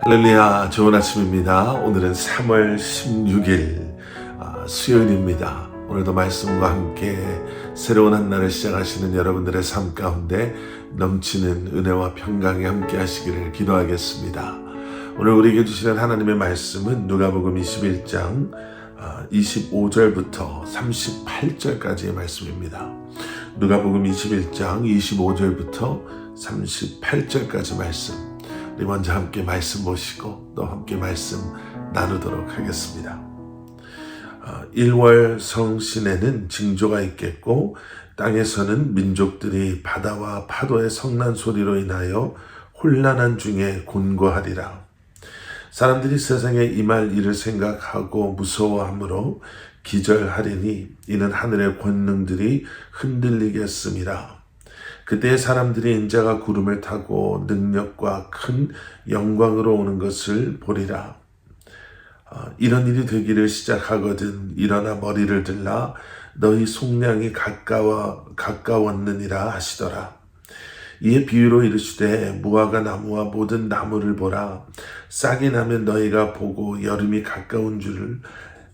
할렐루야, 좋은 아침입니다. 오늘은 3월 16일 수요일입니다. 오늘도 말씀과 함께 새로운 한 날을 시작하시는 여러분들의 삶 가운데 넘치는 은혜와 평강이 함께 하시기를 기도하겠습니다. 오늘 우리에게 주시는 하나님의 말씀은 누가복음 21장 25절부터 38절까지의 말씀입니다. 누가복음 21장 25절부터 38절까지 말씀, 우리 먼저 함께 말씀 보시고 또 함께 말씀 나누도록 하겠습니다. 1월 성신에는 징조가 있겠고 땅에서는 민족들이 바다와 파도의 성난 소리로 인하여 혼란한 중에 곤고하리라. 사람들이 세상에 임할 일을 생각하고 무서워하므로 기절하리니 이는 하늘의 권능들이 흔들리겠음이라. 그때 사람들이 인자가 구름을 타고 능력과 큰 영광으로 오는 것을 보리라. 이런 일이 되기를 시작하거든 일어나 머리를 들라 너희 속량이 가까웠느니라 하시더라. 이에 비유로 이르시되 무화과 나무와 모든 나무를 보라. 싹이 나면 너희가 보고 여름이 가까운 줄을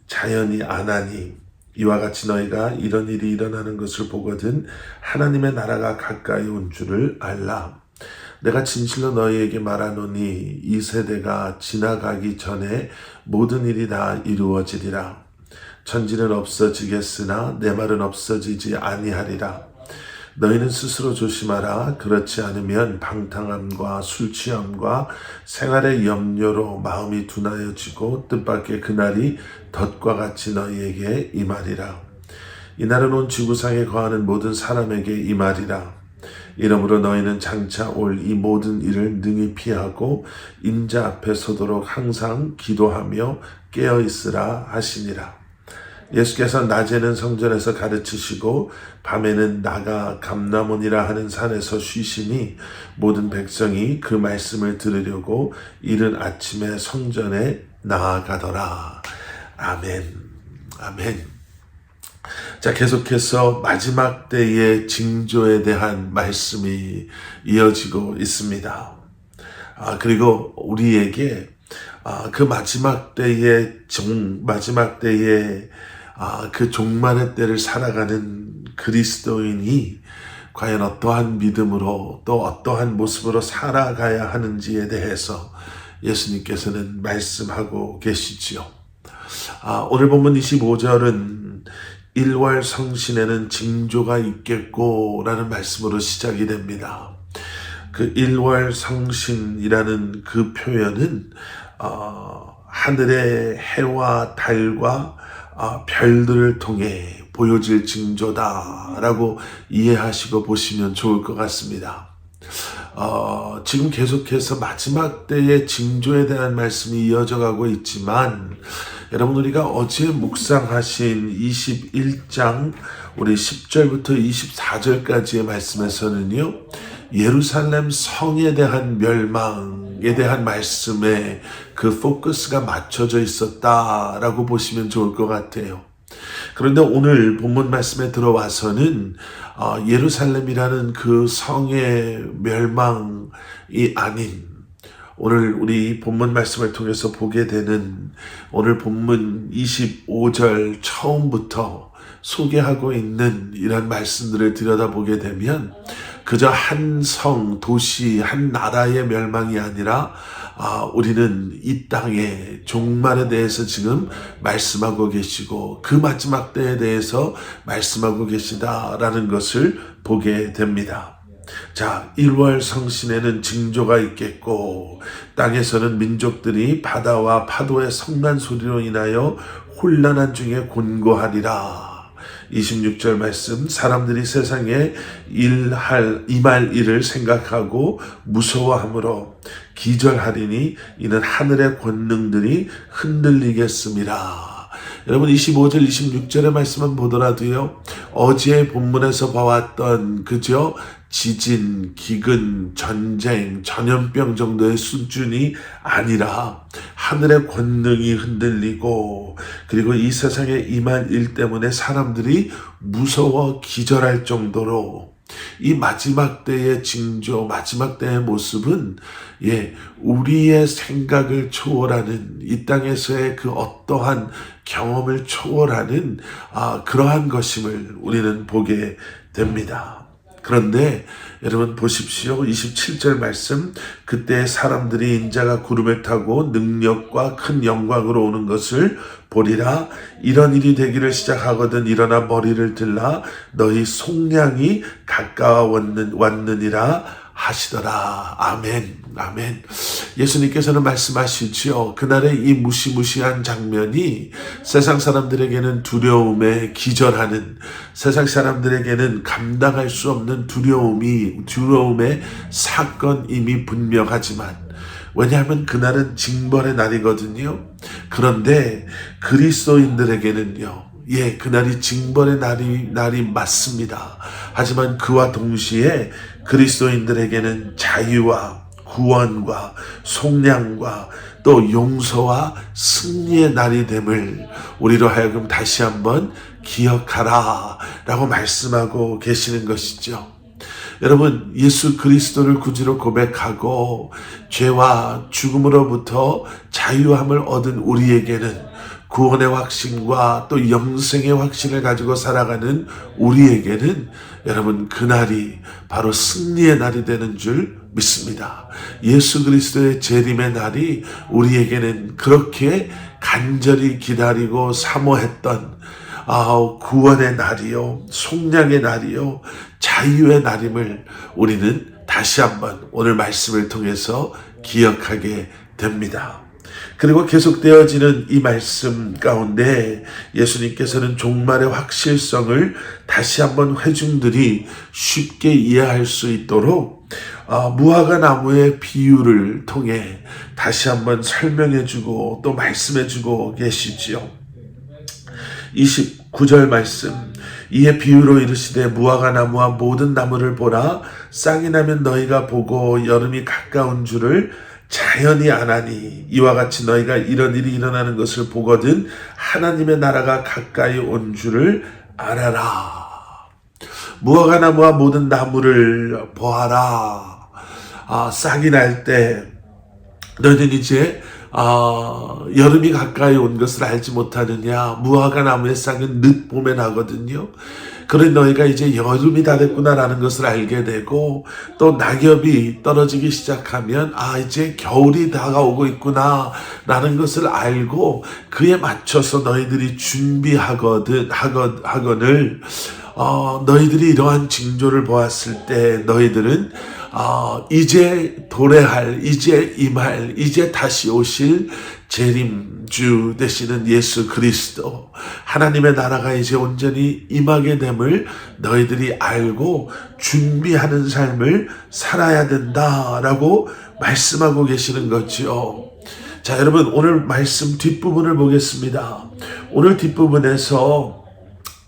자연히 아나니 이와 같이 너희가 이런 일이 일어나는 것을 보거든 하나님의 나라가 가까이 온 줄을 알라. 내가 진실로 너희에게 말하노니 이 세대가 지나가기 전에 모든 일이 다 이루어지리라. 천지는 없어지겠으나 내 말은 없어지지 아니하리라. 너희는 스스로 조심하라. 그렇지 않으면 방탕함과 술취함과 생활의 염려로 마음이 둔하여지고 뜻밖의 그날이 덫과 같이 너희에게 임하리라. 이날은 온 지구상에 거하는 모든 사람에게 임하리라. 이러므로 너희는 장차 올 이 모든 일을 능히 피하고 인자 앞에 서도록 항상 기도하며 깨어있으라 하시니라. 예수께서 낮에는 성전에서 가르치시고 밤에는 나가 감람원이라 하는 산에서 쉬시니 모든 백성이 그 말씀을 들으려고 이른 아침에 성전에 나아가더라. 아멘. 아멘. 자, 계속해서 마지막 때의 징조에 대한 말씀이 이어지고 있습니다. 그리고 우리에게 그 마지막 때의 그 종말의 때를 살아가는 그리스도인이 과연 어떠한 믿음으로 또 어떠한 모습으로 살아가야 하는지에 대해서 예수님께서는 말씀하고 계시지요. 오늘 본문 25절은 1월 성신에는 징조가 있겠고 라는 말씀으로 시작이 됩니다. 그 1월 성신이라는 그 표현은 하늘의 해와 달과 별들을 통해 보여질 징조다라고 이해하시고 보시면 좋을 것 같습니다. 지금 계속해서 마지막 때의 징조에 대한 말씀이 이어져 가고 있지만 여러분, 우리가 어제 묵상하신 21장 우리 10절부터 24절까지의 말씀에서는요, 예루살렘 성에 대한 멸망에 대한 말씀에 그 포커스가 맞춰져 있었다라고 보시면 좋을 것 같아요. 그런데 오늘 본문 말씀에 들어와서는 예루살렘이라는 그 성의 멸망이 아닌 오늘 우리 본문 말씀을 통해서 보게 되는 오늘 본문 25절 처음부터 소개하고 있는 이런 말씀들을 들여다보게 되면 그저 한 성, 도시, 한 나라의 멸망이 아니라 우리는 이 땅의 종말에 대해서 지금 말씀하고 계시고 그 마지막 때에 대해서 말씀하고 계시다라는 것을 보게 됩니다. 자, 1월 성신에는 징조가 있겠고 땅에서는 민족들이 바다와 파도의 성난 소리로 인하여 혼란한 중에 곤고하리라. 26절 말씀, 사람들이 세상에 임할 일을 생각하고 무서워하므로 기절하리니 이는 하늘의 권능들이 흔들리겠음이라. 여러분, 25절 26절의 말씀만 보더라도요, 어제 본문에서 봐왔던 그저 지진, 기근, 전쟁, 전염병 정도의 수준이 아니라 하늘의 권능이 흔들리고 그리고 이 세상에 임한 일 때문에 사람들이 무서워 기절할 정도로 이 마지막 때의 징조, 마지막 때의 모습은 우리의 생각을 초월하는, 이 땅에서의 그 어떠한 경험을 초월하는 그러한 것임을 우리는 보게 됩니다. 그런데 여러분 보십시오. 27절 말씀, 그때 사람들이 인자가 구름을 타고 능력과 큰 영광으로 오는 것을 보리라. 이런 일이 되기를 시작하거든 일어나 머리를 들라. 너희 속량이 가까워 왔느니라 하시더라. 아멘, 아멘. 예수님께서는 말씀하시죠. 그날의 이 무시무시한 장면이 세상 사람들에게는 두려움에 기절하는, 세상 사람들에게는 감당할 수 없는 두려움의 사건임이 분명하지만, 왜냐하면 그날은 징벌의 날이거든요. 그런데 그리스도인들에게는요, 그날이 징벌의 날이 맞습니다. 하지만 그와 동시에 그리스도인들에게는 자유와 구원과 속량과 또 용서와 승리의 날이 됨을 우리로 하여금 다시 한번 기억하라 라고 말씀하고 계시는 것이죠. 여러분, 예수 그리스도를 구주로 고백하고 죄와 죽음으로부터 자유함을 얻은 우리에게는, 구원의 확신과 또 영생의 확신을 가지고 살아가는 우리에게는 여러분, 그날이 바로 승리의 날이 되는 줄 믿습니다. 예수 그리스도의 재림의 날이 우리에게는 그렇게 간절히 기다리고 사모했던 구원의 날이요, 속량의 날이요, 자유의 날임을 우리는 다시 한번 오늘 말씀을 통해서 기억하게 됩니다. 그리고 계속되어지는 이 말씀 가운데 예수님께서는 종말의 확실성을 다시 한번 회중들이 쉽게 이해할 수 있도록 무화과 나무의 비유를 통해 다시 한번 설명해주고 또 말씀해주고 계시지요. 29절 말씀, 이에 비유로 이르시되 무화과 나무와 모든 나무를 보라. 쌍이 나면 너희가 보고 여름이 가까운 줄을 자연히 아나니, 이와 같이 너희가 이런 일이 일어나는 것을 보거든 하나님의 나라가 가까이 온 줄을 알아라. 무화과 나무와 모든 나무를 보아라. 싹이 날 때 너희는 이제 여름이 가까이 온 것을 알지 못하느냐. 무화과 나무의 싹은 늦봄에 나거든요. 그래 너희가 이제 여름이 다 됐구나라는 것을 알게 되고, 또 낙엽이 떨어지기 시작하면 이제 겨울이 다가오고 있구나라는 것을 알고 그에 맞춰서 너희들이 준비하거늘 너희들이 이러한 징조를 보았을 때 너희들은 이제 도래할, 이제 임할, 이제 다시 오실 재림주 되시는 예수 그리스도, 하나님의 나라가 이제 온전히 임하게 됨을 너희들이 알고 준비하는 삶을 살아야 된다라고 말씀하고 계시는 거죠. 자, 여러분, 오늘 말씀 뒷부분을 보겠습니다. 오늘 뒷부분에서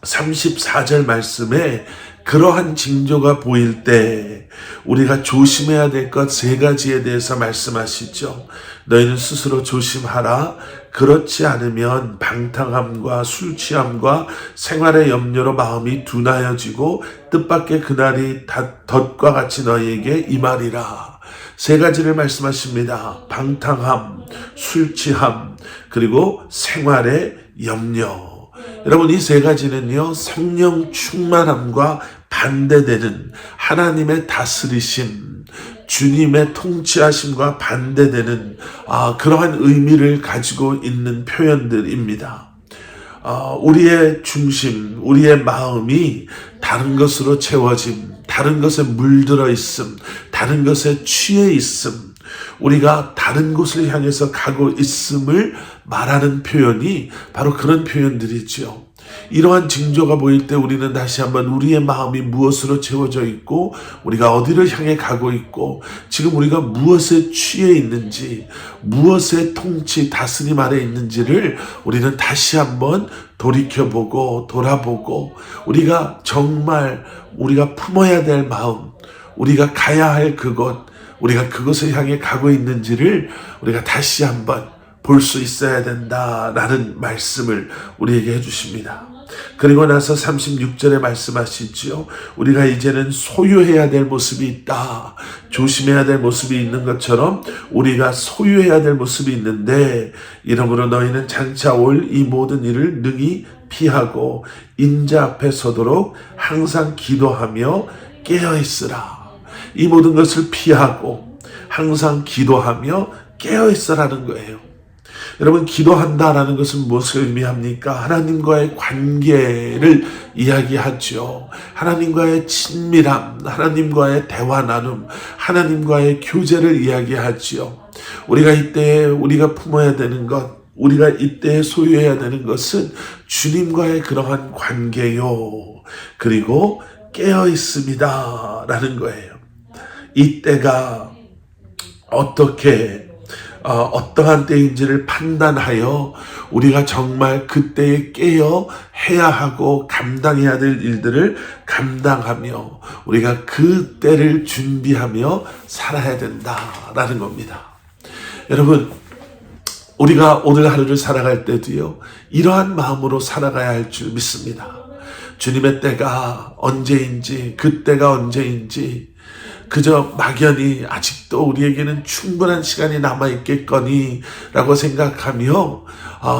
34절 말씀에 그러한 징조가 보일 때 우리가 조심해야 될 것 3가지에 대해서 말씀하시죠. 너희는 스스로 조심하라. 그렇지 않으면 방탕함과 술 취함과 생활의 염려로 마음이 둔하여지고 뜻밖의 그날이 덫과 같이 너희에게 임하리라. 3가지를 말씀하십니다. 방탕함, 술 취함, 그리고 생활의 염려. 여러분, 이 3가지는요, 성령 충만함과 반대되는 하나님의 다스리심, 주님의 통치하심과 반대되는 그러한 의미를 가지고 있는 표현들입니다. 우리의 중심, 우리의 마음이 다른 것으로 채워짐, 다른 것에 물들어 있음, 다른 것에 취해 있음, 우리가 다른 곳을 향해서 가고 있음을 말하는 표현이 바로 그런 표현들이죠. 이러한 징조가 보일 때 우리는 다시 한번 우리의 마음이 무엇으로 채워져 있고 우리가 어디를 향해 가고 있고 지금 우리가 무엇에 취해 있는지, 무엇의 통치 다스림 아래 있는지를 우리는 다시 한번 돌이켜보고 돌아보고, 우리가 정말 우리가 품어야 될 마음, 우리가 가야 할 그곳, 우리가 그것을 향해 가고 있는지를 우리가 다시 한번 볼 수 있어야 된다라는 말씀을 우리에게 해주십니다. 그리고 나서 36절에 말씀하시지요. 우리가 이제는 소유해야 될 모습이 있다. 조심해야 될 모습이 있는 것처럼 우리가 소유해야 될 모습이 있는데, 이러므로 너희는 장차 올 이 모든 일을 능히 피하고 인자 앞에 서도록 항상 기도하며 깨어있으라. 이 모든 것을 피하고 항상 기도하며 깨어있으라는 거예요. 여러분, 기도한다라는 것은 무엇을 의미합니까? 하나님과의 관계를 이야기하죠. 하나님과의 친밀함, 하나님과의 대화 나눔, 하나님과의 교제를 이야기하지요. 우리가 이때에 우리가 품어야 되는 것, 우리가 이때에 소유해야 되는 것은 주님과의 그러한 관계요. 그리고 깨어 있습니다 라는 거예요. 이때가 어떠한 때인지를 판단하여 우리가 정말 그때에 깨어 해야 하고 감당해야 될 일들을 감당하며 우리가 그 때를 준비하며 살아야 된다라는 겁니다. 여러분, 우리가 오늘 하루를 살아갈 때도요, 이러한 마음으로 살아가야 할 줄 믿습니다. 주님의 때가 언제인지, 그때가 언제인지 그저 막연히 아직도 우리에게는 충분한 시간이 남아있겠거니 라고 생각하며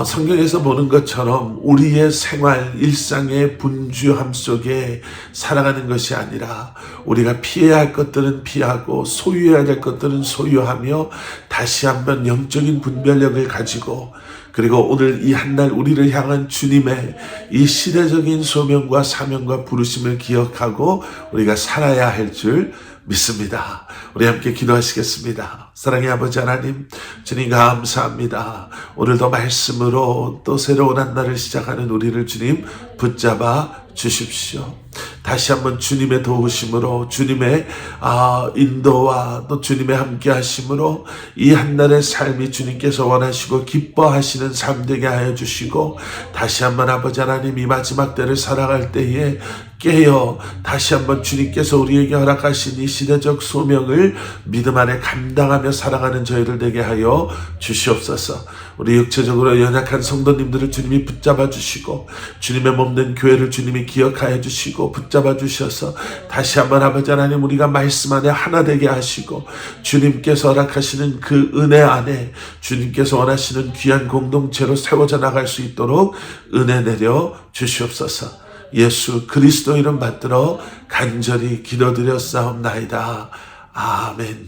성경에서 보는 것처럼 우리의 생활, 일상의 분주함 속에 살아가는 것이 아니라 우리가 피해야 할 것들은 피하고 소유해야 될 것들은 소유하며 다시 한번 영적인 분별력을 가지고, 그리고 오늘 이 한 날 우리를 향한 주님의 이 시대적인 소명과 사명과 부르심을 기억하고 우리가 살아야 할 줄 믿습니다. 우리 함께 기도하시겠습니다. 사랑의 아버지 하나님, 주님 감사합니다. 오늘도 말씀으로 또 새로운 한 날을 시작하는 우리를 주님 붙잡아 주십시오. 다시 한번 주님의 도우심으로, 주님의 인도와 또 주님의 함께 하심으로 이 한 날의 삶이 주님께서 원하시고 기뻐하시는 삶 되게 하여 주시고, 다시 한번 아버지 하나님 이 마지막 때를 살아갈 때에 깨어 다시 한번 주님께서 우리에게 허락하신 이 시대적 소명을 믿음 안에 감당하며 살아가는 저희들 되게 하여 주시옵소서. 우리 육체적으로 연약한 성도님들을 주님이 붙잡아 주시고, 주님의 몸된 교회를 주님이 기억하여 주시고 붙잡아 주셔서 다시 한번 아버지 하나님 우리가 말씀 안에 하나 되게 하시고, 주님께서 허락하시는 그 은혜 안에 주님께서 원하시는 귀한 공동체로 세워져 나갈 수 있도록 은혜 내려 주시옵소서. 예수 그리스도 이름 받들어 간절히 기도드렸사옵나이다. 아멘.